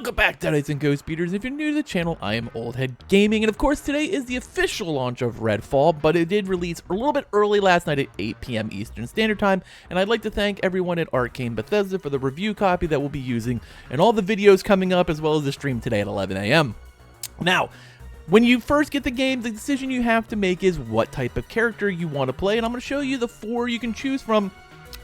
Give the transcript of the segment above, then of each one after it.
Welcome back, Deadites and Ghost Beaters. If you're new to the channel, I am Oldhead Gaming, and of course today is the official launch of Redfall, but it did release a little bit early last night at 8 p.m. Eastern Standard Time, and I'd like to thank everyone at Arkane Bethesda for the review copy that we'll be using and all the videos coming up, as well as the stream today at 11 a.m. Now, when you first get the game, the decision you have to make is what type of character you want to play, and I'm going to show you the 4 you can choose from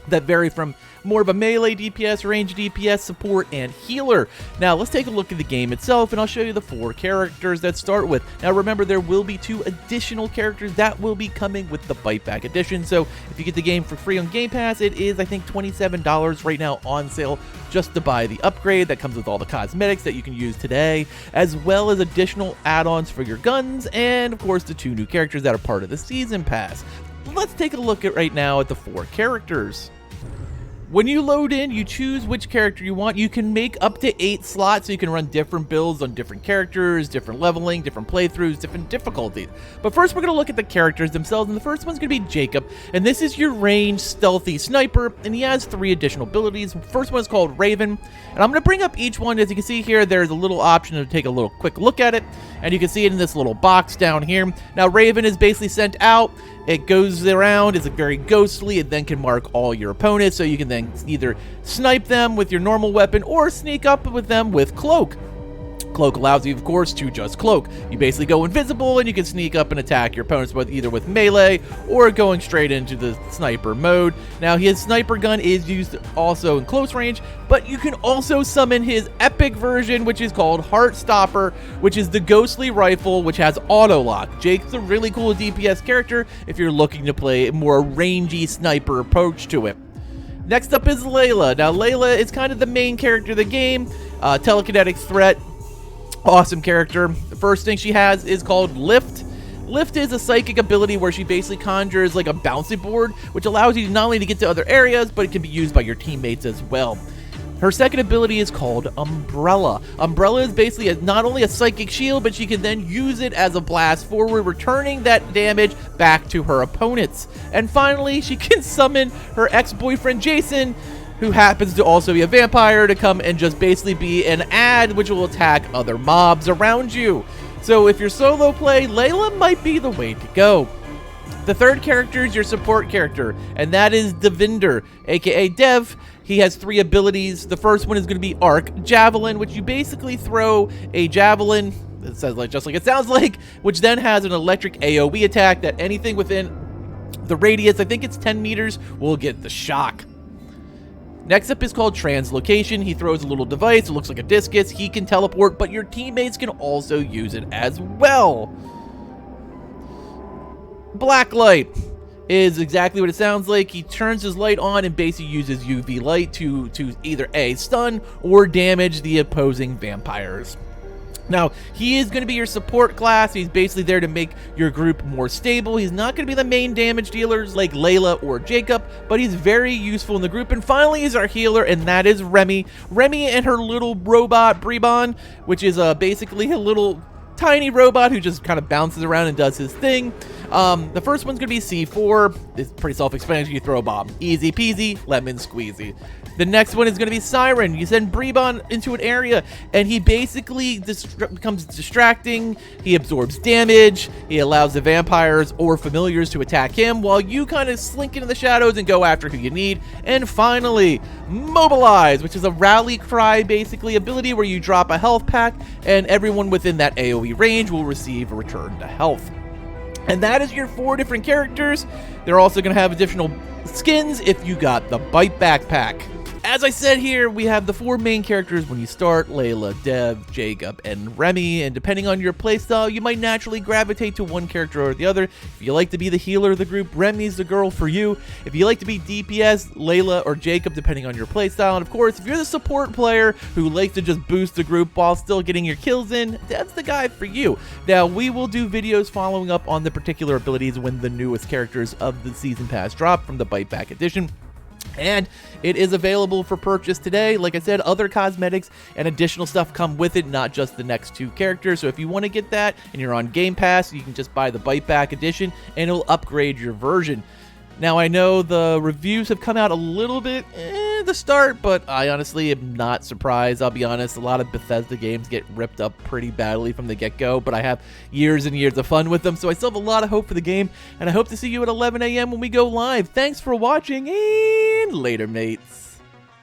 that vary from more of a melee DPS, range DPS, support, and healer. Now, let's take a look at the game itself, and I'll show you the 4 characters that start with. Now, remember, there will be 2 additional characters that will be coming with the Bite Back Edition, so if you get the game for free on Game Pass, it is, I think, $27 right now on sale just to buy the upgrade that comes with all the cosmetics that you can use today, as well as additional add-ons for your guns, and, of course, the 2 new characters that are part of the Season Pass. Let's take a look at right now at the 4 characters. When you load in, you choose which character you want. You can make up to 8 slots, so you can run different builds on different characters, different leveling, different playthroughs, different difficulties. But first, we're going to look at the characters themselves, and the first one's going to be Jacob, and this is your ranged, stealthy sniper, and he has 3 additional abilities. The first one is called Raven, and I'm going to bring up each one. As you can see here, there's a little option to take a little quick look at it, and you can see it in this little box down here. Now, Raven is basically sent out. It goes around, it's very ghostly, it then can mark all your opponents, so you can then either snipe them with your normal weapon or sneak up with them with Cloak. Cloak allows you, of course, to just cloak. You basically go invisible and you can sneak up and attack your opponents either with melee or going straight into the sniper mode. Now, his sniper gun is used also in close range, but you can also summon his epic version, which is called Heartstopper, which is the ghostly rifle, which has auto lock. Jake's a really cool DPS character if you're looking to play a more rangy sniper approach to it. Next up is Layla. Now, Layla is kind of the main character of the game, telekinetic threat. Awesome character. The first thing she has is called Lift. Lift is a psychic ability where she basically conjures like a bouncy board, which allows you not only to get to other areas, but it can be used by your teammates as well. Her second ability is called Umbrella. Umbrella is basically not only a psychic shield, but she can then use it as a blast forward, returning that damage back to her opponents. And finally, she can summon her ex-boyfriend Jason, who happens to also be a vampire, to come and just basically be an ad which will attack other mobs around you. So if you're solo play, Layla might be the way to go. The third character is your support character, and that is Devinder, aka Dev. He has 3 abilities. The first one is going to be Arc Javelin, which you basically throw a javelin, it says like just like it sounds like, which then has an electric AoE attack that anything within the radius, I think it's 10 meters, will get the shock. Next up is called Translocation. He throws a little device. It looks like a discus. He can teleport, but your teammates can also use it as well. Blacklight is exactly what it sounds like. He turns his light on and basically uses UV light to either A, stun or damage the opposing vampires. Now, he is going to be your support class. He's basically there to make your group more stable. He's not going to be the main damage dealers like Layla or Jacob, but he's very useful in the group. And finally is our healer, and that is Remi. Remi and her little robot, Bribon, which is basically a little tiny robot who just kind of bounces around and does his thing. The first one's going to be C4. It's pretty self-explanatory. You throw a bomb. Easy peasy, lemon squeezy. The next one is going to be Siren. You send Bribon into an area, and he basically becomes distracting. He absorbs damage. He allows the vampires or familiars to attack him, while you kind of slink into the shadows and go after who you need. And finally, Mobilize, which is a rally cry, basically, ability where you drop a health pack, and everyone within that AoE range will receive a return to health. And that is your 4 different characters. They're also going to have additional skins if you got the Bite Backpack. As I said here, we have the 4 main characters when you start: Layla, Dev, Jacob, and Remi, and depending on your playstyle, you might naturally gravitate to one character or the other. If you like to be the healer of the group, Remi's the girl for you. If you like to be DPS, Layla or Jacob, depending on your playstyle. And of course, if you're the support player who likes to just boost the group while still getting your kills in, that's the guy for you. Now, we will do videos following up on the particular abilities when the newest characters of the Season Pass drop from the Bite Back Edition. And it is available for purchase today. Like I said, other cosmetics and additional stuff come with it, not just the next 2 characters. So if you want to get that and you're on Game Pass, you can just buy the Bite Back Edition and it'll upgrade your version. Now, I know the reviews have come out a little bit, the start, but I honestly am not surprised. I'll be honest, a lot of Bethesda games get ripped up pretty badly from the get-go, but I have years and years of fun with them, so I still have a lot of hope for the game, and I hope to see you at 11 a.m. when we go live. Thanks for watching, and later, mates.